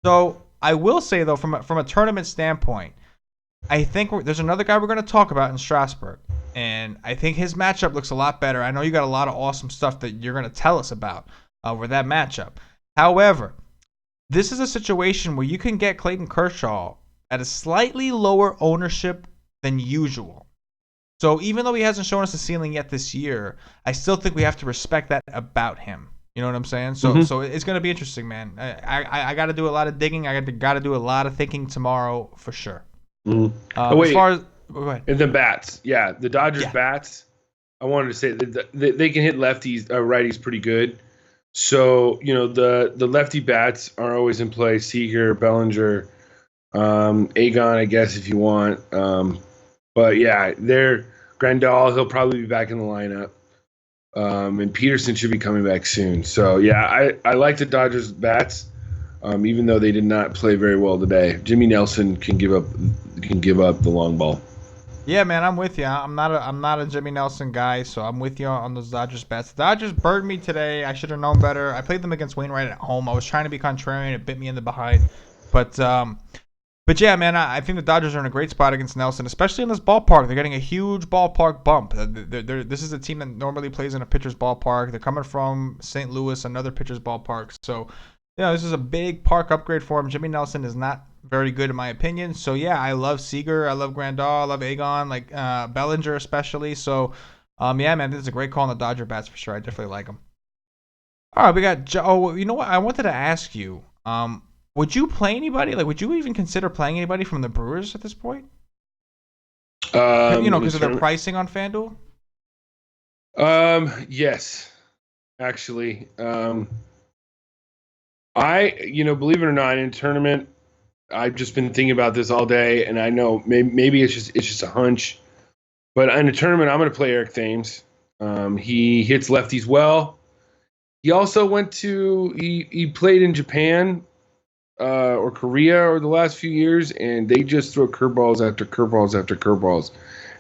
So I will say, though, from a tournament standpoint, I think there's another guy we're going to talk about in Strasburg, and I think his matchup looks a lot better. I know you got a lot of awesome stuff that you're going to tell us about with that matchup. However, this is a situation where you can get Clayton Kershaw at a slightly lower ownership than usual. So even though he hasn't shown us a ceiling yet this year, I still think we have to respect that about him. You know what I'm saying? So Mm-hmm. so it's gonna be interesting, man. I got to do a lot of digging. I got to do a lot of thinking tomorrow for sure. Mm-hmm. Oh As wait, far as go ahead. and the bats. Yeah, the Dodgers Yeah. bats. I wanted to say that they can hit lefties, righties pretty good. So the lefty bats are always in play. Seager, Bellinger, Agon, I guess if you want. But yeah, they're Grandal. He'll probably be back in the lineup. And Peterson should be coming back soon. So yeah, I like the Dodgers bats, even though they did not play very well today. Jimmy Nelson can give up the long ball. Yeah, man, I'm with you. I'm not a Jimmy Nelson guy, so I'm with you on those Dodgers bets. The Dodgers burned me today. I should have known better. I played them against Wainwright at home. I was trying to be contrarian. It bit me in the behind. But but yeah, man, I think the Dodgers are in a great spot against Nelson, especially in this ballpark. They're getting a huge ballpark bump. This is a team that normally plays in a pitcher's ballpark. They're coming from St. Louis, another pitcher's ballpark. So, this is a big park upgrade for him. Jimmy Nelson is not very good in my opinion. So yeah, I love Seager, I love Grandal, I love Agon, like Bellinger especially. So, yeah, man, this is a great call on the Dodger bats for sure. I definitely like them. All right, we got Joe. Oh, you know what? I wanted to ask you. Would you play anybody? Like, would you even consider playing anybody from the Brewers at this point? In the Because of their tournament. pricing on FanDuel. Yes, actually. Believe it or not, in tournament, I've just been thinking about this all day, and I know maybe it's just a hunch, but in a tournament, I'm going to play Eric Thames. He hits lefties well. He also he played in Japan or Korea or the last few years, and they just throw curveballs after curveballs after curveballs,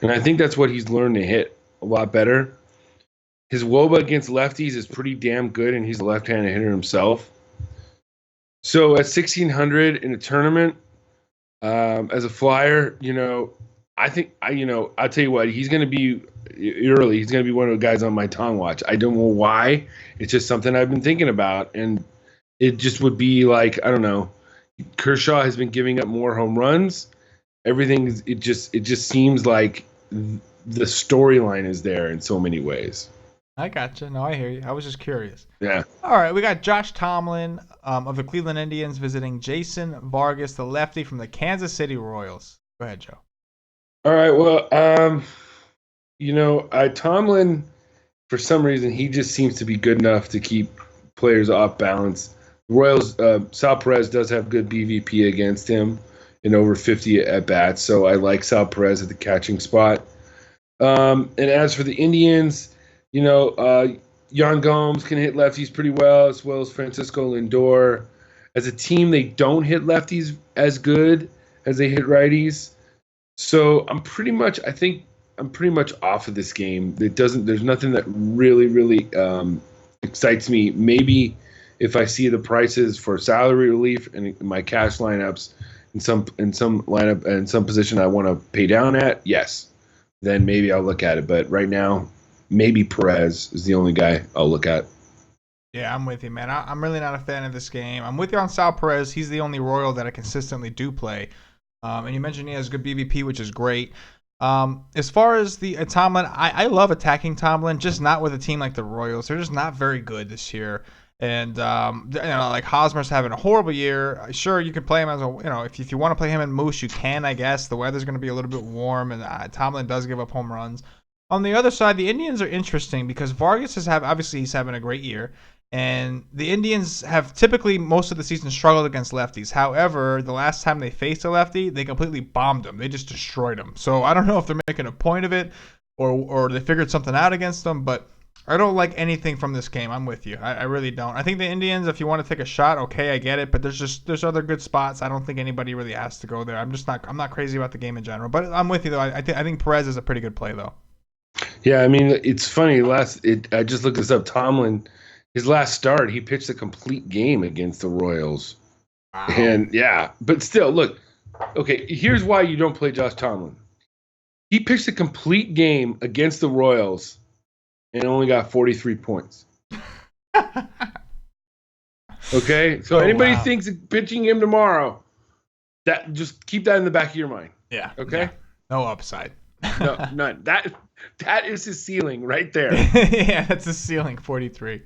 and I think that's what he's learned to hit a lot better. His WOBA against lefties is pretty damn good, and he's a left-handed hitter himself. So at 1,600 in a tournament, as a flyer, I think I'll tell you what, he's going to be early. He's going to be one of the guys on my Tong watch. I don't know why. It's just something I've been thinking about, and it just would be like, I don't know. Kershaw has been giving up more home runs. It just seems like the storyline is there in so many ways. I gotcha. No, I hear you. I was just curious. Yeah. All right, we got Josh Tomlin of the Cleveland Indians visiting Jason Vargas, the lefty from the Kansas City Royals. Go ahead, Joe. All right. Well, Tomlin, for some reason, he just seems to be good enough to keep players off balance. Royals, Sal Perez does have good BVP against him in over 50 at bats, so I like Sal Perez at the catching spot. And as for the Indians, Yan Gomes can hit lefties pretty well, as well as Francisco Lindor. As a team, they don't hit lefties as good as they hit righties. So I think I'm pretty much off of this game. There's nothing that really, really excites me. Maybe if I see the prices for salary relief and my cash lineups in some lineup and some position I want to pay down at, yes, then maybe I'll look at it. But right now, maybe Perez is the only guy I'll look at. Yeah, I'm with you, man. I'm really not a fan of this game. I'm with you on Sal Perez. He's the only Royal that I consistently do play. And you mentioned he has good BVP, which is great. As far as the Tomlin, I love attacking Tomlin, just not with a team like the Royals. They're just not very good this year. And like Hosmer's having a horrible year. Sure, you can play him as if you want to play him in Moose, you can. I guess the weather's going to be a little bit warm, and Tomlin does give up home runs. On the other side, the Indians are interesting because Vargas he's having a great year, and the Indians have typically most of the season struggled against lefties. However, the last time they faced a lefty, they completely bombed them. They just destroyed them. So I don't know if they're making a point of it or they figured something out against them, but I don't like anything from this game. I'm with you. I really don't. I think the Indians, if you want to take a shot, okay, I get it, but there's other good spots. I don't think anybody really has to go there. I'm not crazy about the game in general, but I'm with you though. I think Perez is a pretty good play though. Yeah, I mean, it's funny. I just looked this up. Tomlin, his last start, he pitched a complete game against the Royals. Wow. And yeah, but still, look. Okay, here's why you don't play Josh Tomlin. He pitched a complete game against the Royals and only got 43 points. Okay, so anybody thinks of pitching him tomorrow, that just keep that in the back of your mind. Yeah. Okay. Yeah. No upside. No, none. That is his ceiling right there. Yeah, that's the ceiling, 43.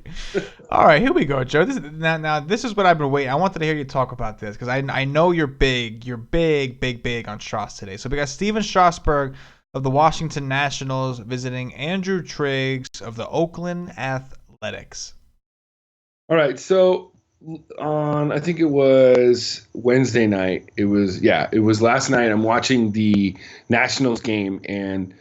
All right, here we go, Joe. Now this is what I've been waiting. I wanted to hear you talk about this because I know you're big on Strauss today. So we got Steven Strasburg of the Washington Nationals visiting Andrew Triggs of the Oakland Athletics. All right, so on I think it was Wednesday night. It was last night. I'm watching the Nationals game, and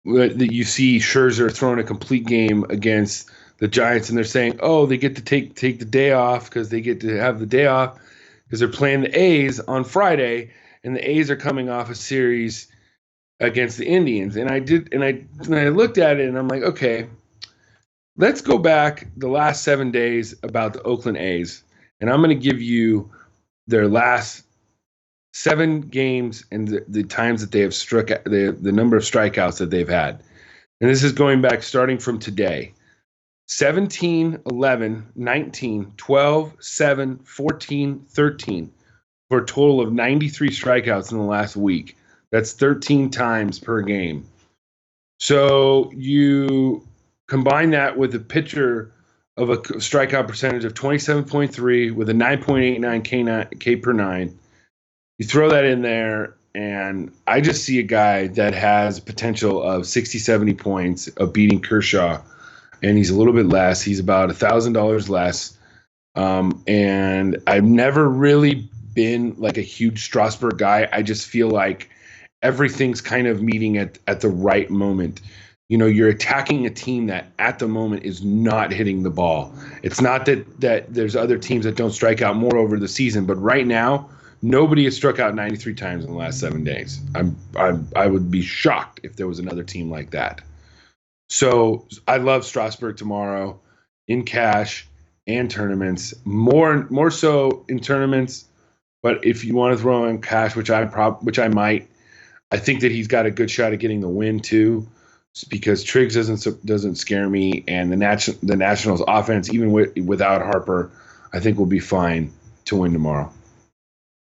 you see Scherzer throwing a complete game against the Giants, and they're saying, "Oh, they get to take the day off because they get to have the day off because they're playing the A's on Friday, and the A's are coming off a series against the Indians." And I looked at it, and I'm like, okay, let's go back the last 7 days about the Oakland A's, and I'm going to give you their last 7 games and the times that they have struck the number of strikeouts that they've had. And this is going back starting from today. 17, 11, 19, 12, 7, 14, 13 for a total of 93 strikeouts in the last week. That's 13 times per game. So you combine that with a pitcher of a strikeout percentage of 27.3 with a 9.89 K per nine. You throw that in there, and I just see a guy that has potential of 60, 70 points of beating Kershaw, and he's a little bit less. He's about $1,000 less. And I've never really been like a huge Strasburg guy. I just feel like everything's kind of meeting at the right moment. You know, you're attacking a team that at the moment is not hitting the ball. It's not that there's other teams that don't strike out more over the season, but right now, nobody has struck out 93 times in the last 7 days. I would be shocked if there was another team like that. So I love Strasburg tomorrow in cash and tournaments. More so in tournaments, but if you want to throw in cash, which I might, I think that he's got a good shot at getting the win too, because Triggs doesn't scare me, and the Nationals offense, even without Harper, I think will be fine to win tomorrow.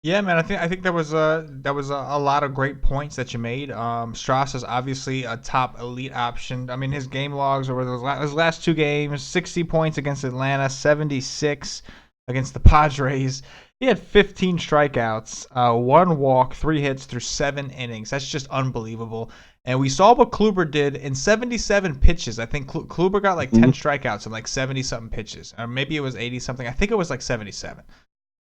Yeah, man, I think that was a lot of great points that you made. Strauss is obviously a top elite option. I mean, his game logs over his last 2 games: 60 points against Atlanta, 76 against the Padres. He had 15 strikeouts, 1 walk, 3 hits through 7 innings. That's just unbelievable. And we saw what Kluber did in 77 pitches. I think Kluber got like 10 strikeouts in like 70 something pitches, or maybe it was 80 something. I think it was like 77.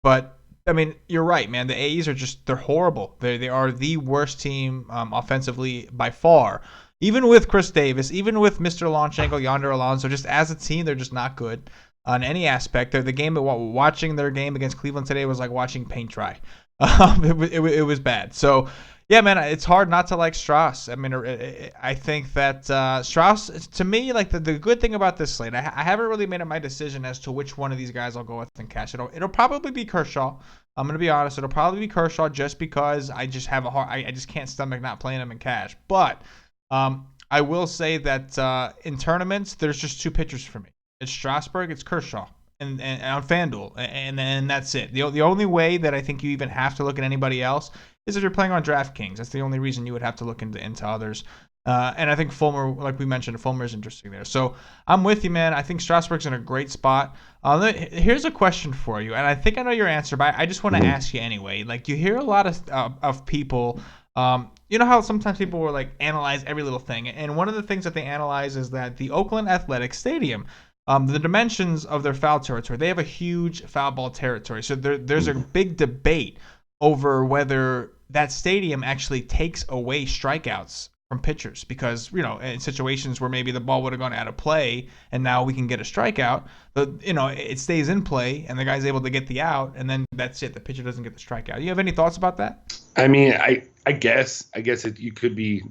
But I mean, you're right, man. The A's are they're horrible. They are the worst team offensively by far. Even with Chris Davis, even with Mr. Longchenko, Yonder Alonso, just as a team, they're just not good on any aspect. Watching their game against Cleveland today was like watching paint dry. It was bad. So, yeah, man, it's hard not to like Strauss. I mean, I think that Strauss, to me, like the good thing about this slate, I haven't really made up my decision as to which one of these guys I'll go with and cash. It'll probably be Kershaw. I'm gonna be honest. It'll probably be Kershaw just because I just have I just can't stomach not playing him in cash. But I will say that in tournaments, there's just 2 pitchers for me. It's Strasburg, it's Kershaw, and on FanDuel, and that's it. The only way that I think you even have to look at anybody else is if you're playing on DraftKings. That's the only reason you would have to look into others. And I think Fulmer, like we mentioned, Fulmer is interesting there. So I'm with you, man. I think Strasburg's in a great spot. Here's a question for you, and I think I know your answer, but I just want to ask you anyway. Like, you hear a lot of people. You know how sometimes people will like analyze every little thing, and one of the things that they analyze is that the Oakland Athletic Stadium, the dimensions of their foul territory, they have a huge foul ball territory. So there's a big debate over whether that stadium actually takes away strikeouts from pitchers, because in situations where maybe the ball would have gone out of play and now we can get a strikeout, it stays in play and the guy's able to get the out, and then that's it. The pitcher doesn't get the strikeout. You have any thoughts about that? I mean, I guess there could be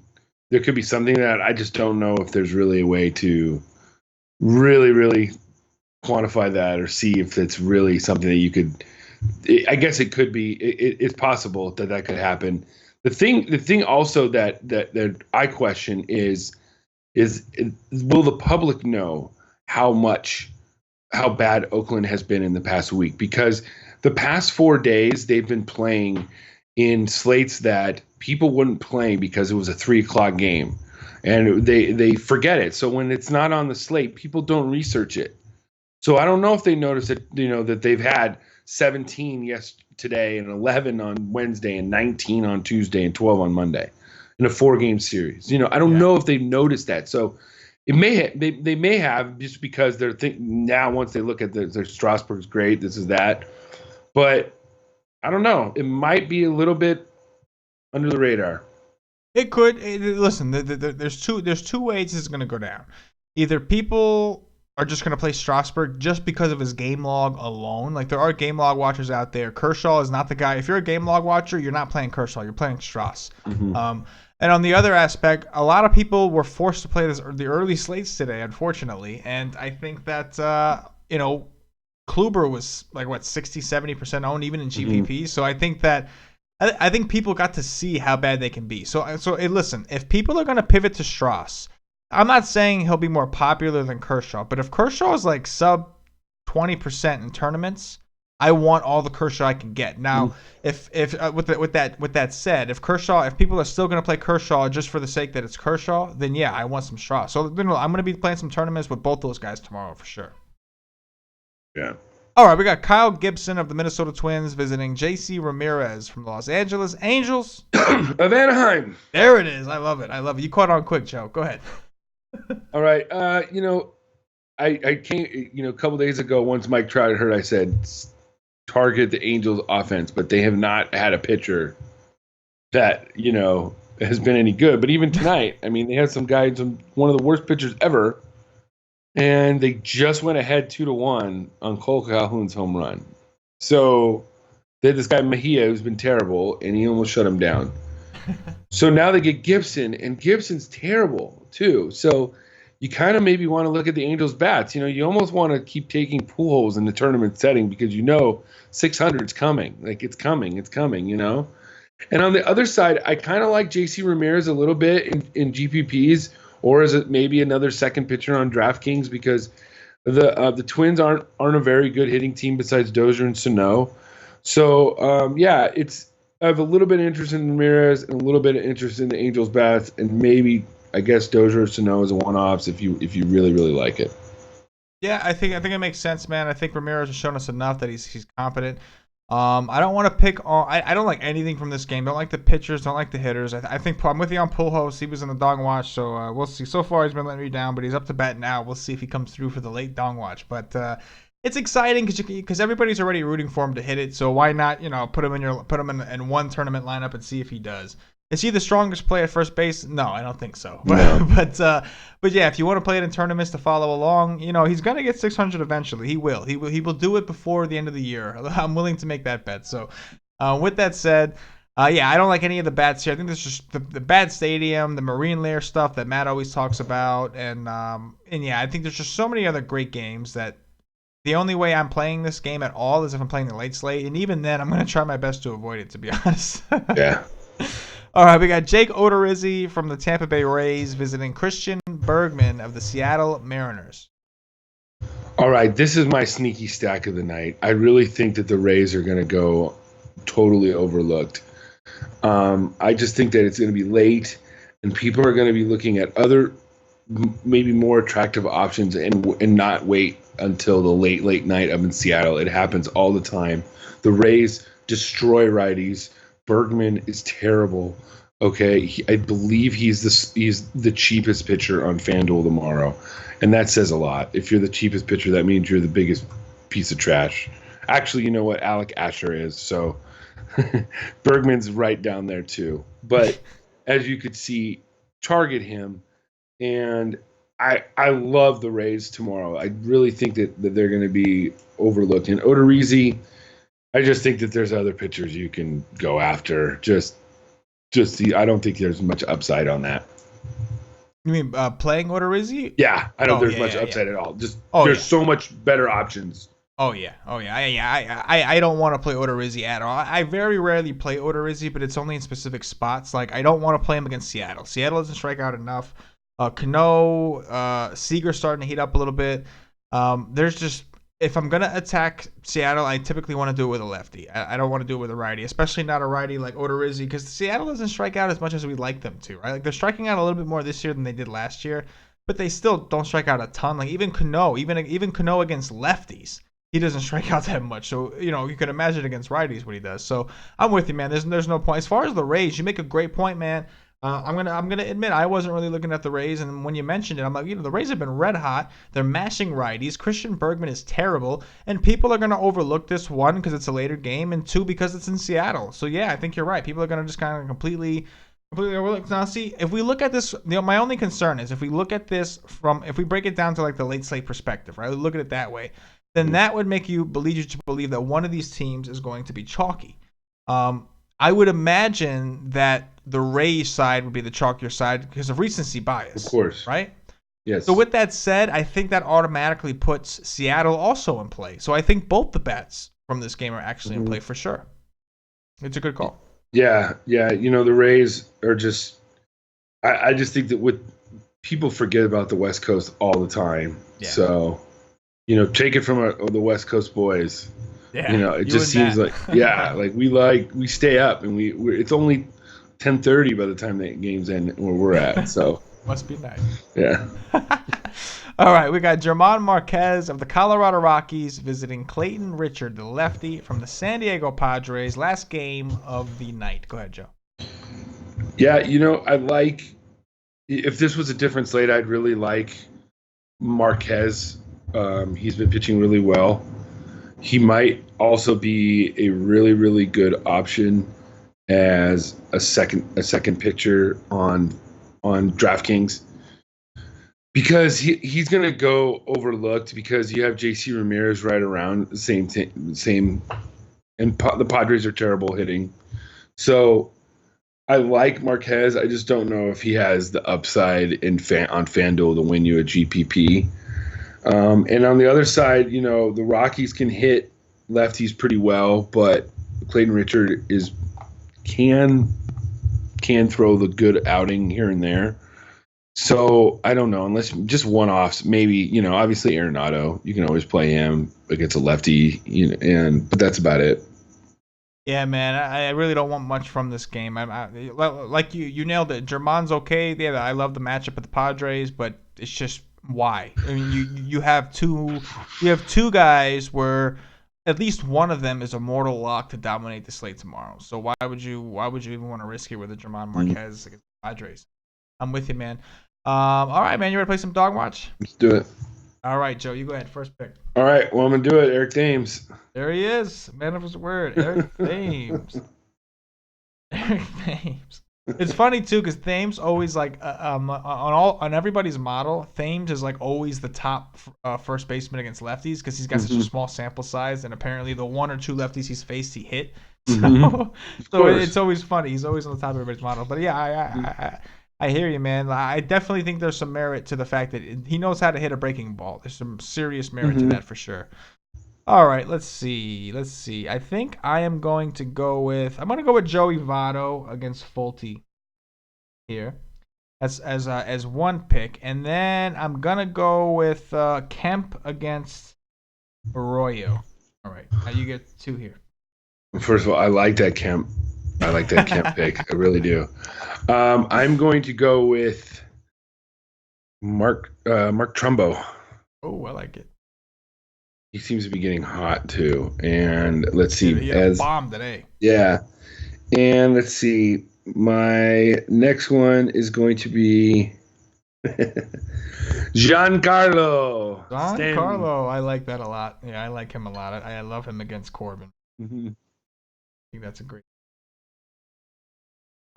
something that I just don't know if there's really a way to really quantify that or see if it's really something that you could. I guess it could be. It's possible that could happen. The thing also that I question is will the public know how bad Oakland has been in the past week? Because the past 4 days they've been playing in slates that people wouldn't play because it was a 3 o'clock game, and they forget it. So when it's not on the slate, people don't research it. So I don't know if they notice that that they've had 17 today and 11 on Wednesday and 19 on Tuesday and 12 on Monday in a 4-game series. I don't Yeah. know if they've noticed that. So it they may have, just because they're thinking now, once they look at their Strasburg's great, this is that. But I don't know. It might be a little bit under the radar. It could. Listen, there's two ways this is going to go down. Either people are just going to play Strasburg just because of his game log alone. Like, there are game log watchers out there. Kershaw is not the guy. If you're a game log watcher, you're not playing Kershaw. You're playing Strauss. Mm-hmm. And on the other aspect, a lot of people were forced to play the early slates today, unfortunately. And I think that Kluber was like 60-70% owned even in GPP. Mm-hmm. So I think people got to see how bad they can be. So hey, listen, if people are going to pivot to Strauss, I'm not saying he'll be more popular than Kershaw, but if Kershaw is like sub 20% in tournaments, I want all the Kershaw I can get. Now, if with that said, if people are still going to play Kershaw just for the sake that it's Kershaw, then yeah, I want some Strauss. So I'm going to be playing some tournaments with both those guys tomorrow for sure. Yeah. All right, we got Kyle Gibson of the Minnesota Twins visiting J.C. Ramirez from the Los Angeles Angels of Anaheim. There it is. I love it. You caught on quick, Joe. Go ahead. All right. I came, a couple days ago, once Mike Trout hurt, I said target the Angels offense, but they have not had a pitcher that, has been any good. But even tonight, I mean, they had some guys, one of the worst pitchers ever, and they just went ahead 2-1 on Cole Calhoun's home run. So they had this guy Mejia who's been terrible, and he almost shut him down. So now they get Gibson, and Gibson's terrible too. So you kind of maybe want to look at the Angels' bats. You almost want to keep taking Pujols in the tournament setting because 600's coming. Like, it's coming. And on the other side, I kind of like J.C. Ramirez a little bit in GPPs, or is it maybe another second pitcher on DraftKings, because the Twins aren't a very good hitting team besides Dozier and Sano. So I have a little bit of interest in Ramirez and a little bit of interest in the Angels bats, and maybe I guess Dozier or Sano is a one-offs if you really, really like it. Yeah, I think it makes sense, man. I think Ramirez has shown us enough that he's competent. I don't want to pick all. I don't like anything from this game. Don't like the pitchers. Don't like the hitters. I think I'm with you on Pujols. He was in the dong watch, so we'll see. So far, he's been letting me down, but he's up to bat now. We'll see if he comes through for the late dong watch. But it's exciting because everybody's already rooting for him to hit it. So why not, put him in one tournament lineup and see if he does. Is he the strongest player at first base? No, I don't think so. No. But yeah, if you want to play it in tournaments to follow along, he's gonna get 600 eventually. He will. He will do it before the end of the year. I'm willing to make that bet. So, with that said, I don't like any of the bats here. I think this is just the bad stadium, the marine layer stuff that Matt always talks about, and yeah, I think there's just so many other great games that the only way I'm playing this game at all is if I'm playing the late slate, and even then, I'm gonna try my best to avoid it, to be honest. Yeah. All right, we got Jake Odorizzi from the Tampa Bay Rays visiting Christian Bergman of the Seattle Mariners. All right, this is my sneaky stack of the night. I really think that the Rays are going to go totally overlooked. I just think that it's going to be late, and people are going to be looking at other, maybe more attractive options, and not wait until the late night up in Seattle. It happens all the time. The Rays destroy righties. Bergman is terrible. Okay, I believe he's the cheapest pitcher on FanDuel tomorrow, and that says a lot. If you're the cheapest pitcher, that means you're the biggest piece of trash. Actually, you know what? Alec Asher is, so Bergman's right down there too. But as you could see, target him, and I love the Rays tomorrow. I really think that they're going to be overlooked. And Odorizzi, I just think that there's other pitchers you can go after. I don't think there's much upside on that. You mean playing Odorizzi? Yeah, I don't think there's much upside at all. Just there's so much better options. Oh yeah. I don't want to play Odorizzi at all. I very rarely play Odorizzi, but it's only in specific spots. Like, I don't want to play him against Seattle. Seattle doesn't strike out enough. Cano, Seager's starting to heat up a little bit. There's just if I'm gonna attack Seattle, I typically want to do it with a lefty. I don't want to do it with a righty, especially not a righty like Odorizzi, because Seattle doesn't strike out as much as we'd like them to, right? Like they're striking out a little bit more this year than they did last year, but they still don't strike out a ton. Like even Cano, even Cano against lefties, he doesn't strike out that much. So you can imagine against righties what he does. So I'm with you, man. There's no point. As far as the Rays, you make a great point, man. I'm gonna admit I wasn't really looking at the Rays, and when you mentioned it, I'm like, the Rays have been red hot. They're mashing righties. Christian Bergman is terrible, and people are gonna overlook this, one because it's a later game, and two because it's in Seattle. So yeah, I think you're right. People are gonna just kind of completely overlook. Now, see, if we look at this, my only concern is if we look at this if we break it down to like the late slate perspective, right? We look at it that way, then that would make you believe that one of these teams is going to be chalky. I would imagine that the Rays side would be the chalkier side because of recency bias. Of course. Right? Yes. So with that said, I think that automatically puts Seattle also in play. So I think both the bets from this game are actually in play for sure. It's a good call. Yeah. The Rays are just I just think that people forget about the West Coast all the time. Yeah. So, take it from the West Coast boys. Yeah, it just seems like we stay up and it's only 10:30 by the time the game's end where we're at. So must be nice. Yeah. All right, we got German Marquez of the Colorado Rockies visiting Clayton Richard, the lefty from the San Diego Padres. Last game of the night. Go ahead, Joe. Yeah, I like if this was a different slate, I'd really like Marquez. He's been pitching really well. He might also be a really, really good option as a second pitcher on DraftKings because he's going to go overlooked because you have JC Ramirez right around the same, and the Padres are terrible hitting. So I like Marquez. I just don't know if he has the upside on FanDuel to win you a GPP. And on the other side, the Rockies can hit lefties pretty well, but Clayton Richard can throw the good outing here and there. So I don't know, unless just one-offs, maybe, obviously Arenado, you can always play him against a lefty, but that's about it. Yeah, man, I really don't want much from this game. Like you nailed it. German's okay. Yeah, I love the matchup with the Padres, but it's just why? I mean, you have two guys where at least one of them is a mortal lock to dominate the slate tomorrow. So why would you even want to risk it with a German Marquez against the Padres? I'm with you, man. All right, man, you ready to play some dog watch? Let's do it. All right, Joe, you go ahead. First pick. All right, well, I'm gonna do it. Eric Thames. There he is. Man of his word. Eric Thames. Eric Thames. It's funny too because Thames always on everybody's model. Thames is like always the top first baseman against lefties because he's got such a small sample size, and apparently the one or two lefties he's faced he hit. So it's always funny. He's always on the top of everybody's model. But yeah, I hear you, man. I definitely think there's some merit to the fact that he knows how to hit a breaking ball. There's some serious merit to that for sure. All right, let's see. I think I'm going to go with Joey Votto against Fulte here as one pick, and then I'm gonna go with Kemp against Arroyo. All right, now you get two here. First of all, I like that Kemp. Pick. I really do. I'm going to go with Mark Trumbo. Oh, I like it. He seems to be getting hot too. And let's see. He had a bomb today. Yeah. And let's see. My next one is going to be Giancarlo. Giancarlo. I like that a lot. Yeah, I like him a lot. I love him against Corbin. Mm-hmm. I think that's a great.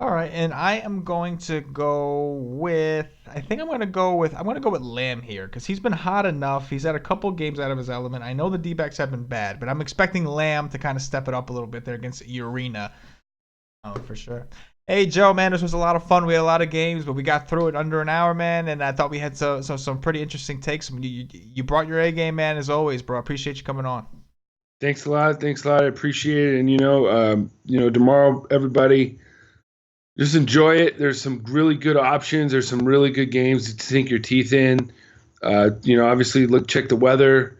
All right, and I am going to go with. I'm going to go with Lamb here because he's been hot enough. He's had a couple games out of his element. I know the D-backs have been bad, but I'm expecting Lamb to kind of step it up a little bit there against Urena. Oh, for sure. Hey, Joe, man, this was a lot of fun. We had a lot of games, but we got through it under an hour, man, and I thought we had some pretty interesting takes. You brought your A game, man, as always, bro. I appreciate you coming on. Thanks a lot. I appreciate it. And, tomorrow, everybody, just enjoy it. There's some really good options. There's some really good games to sink your teeth in. Obviously, check the weather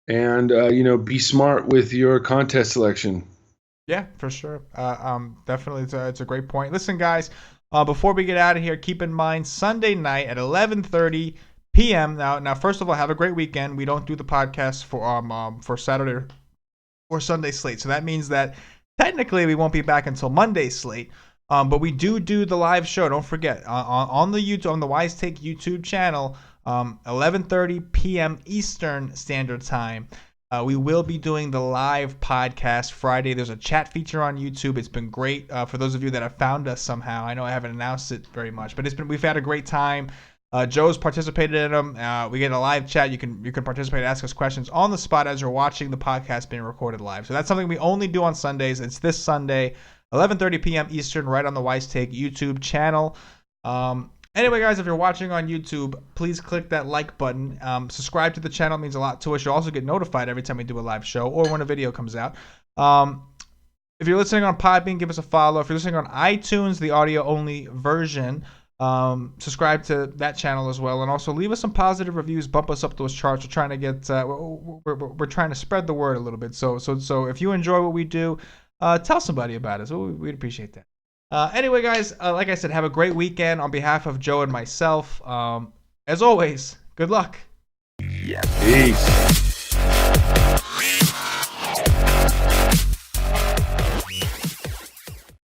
and be smart with your contest selection. Yeah, for sure. Definitely, it's a great point. Listen, guys, before we get out of here, keep in mind Sunday night at 11:30 p.m. Now, first of all, have a great weekend. We don't do the podcast for Saturday or Sunday slate, so that means that technically we won't be back until Monday slate. But we do the live show. Don't forget on the YouTube, on the WiseTake YouTube channel, 11:30 p.m. Eastern Standard Time. We will be doing the live podcast Friday. There's a chat feature on YouTube. It's been great for those of you that have found us somehow. I know I haven't announced it very much, but we've had a great time. Joe's participated in them. We get a live chat. You can participate, ask us questions on the spot as you're watching the podcast being recorded live. So that's something we only do on Sundays. It's this Sunday, 11:30 p.m. Eastern, right on the WiseTake YouTube channel. Anyway, guys, if you're watching on YouTube, please click that like button. Subscribe to the channel. It means a lot to us. You'll also get notified every time we do a live show or when a video comes out. If you're listening on Podbean, give us a follow. If you're listening on iTunes, the audio-only version, subscribe to that channel as well. And also leave us some positive reviews. Bump us up those charts. We're trying to get we're trying to spread the word a little bit. So if you enjoy what we do, tell somebody about it. So we'd appreciate that. Anyway, guys, like I said, have a great weekend on behalf of Joe and myself. As always, good luck. Peace.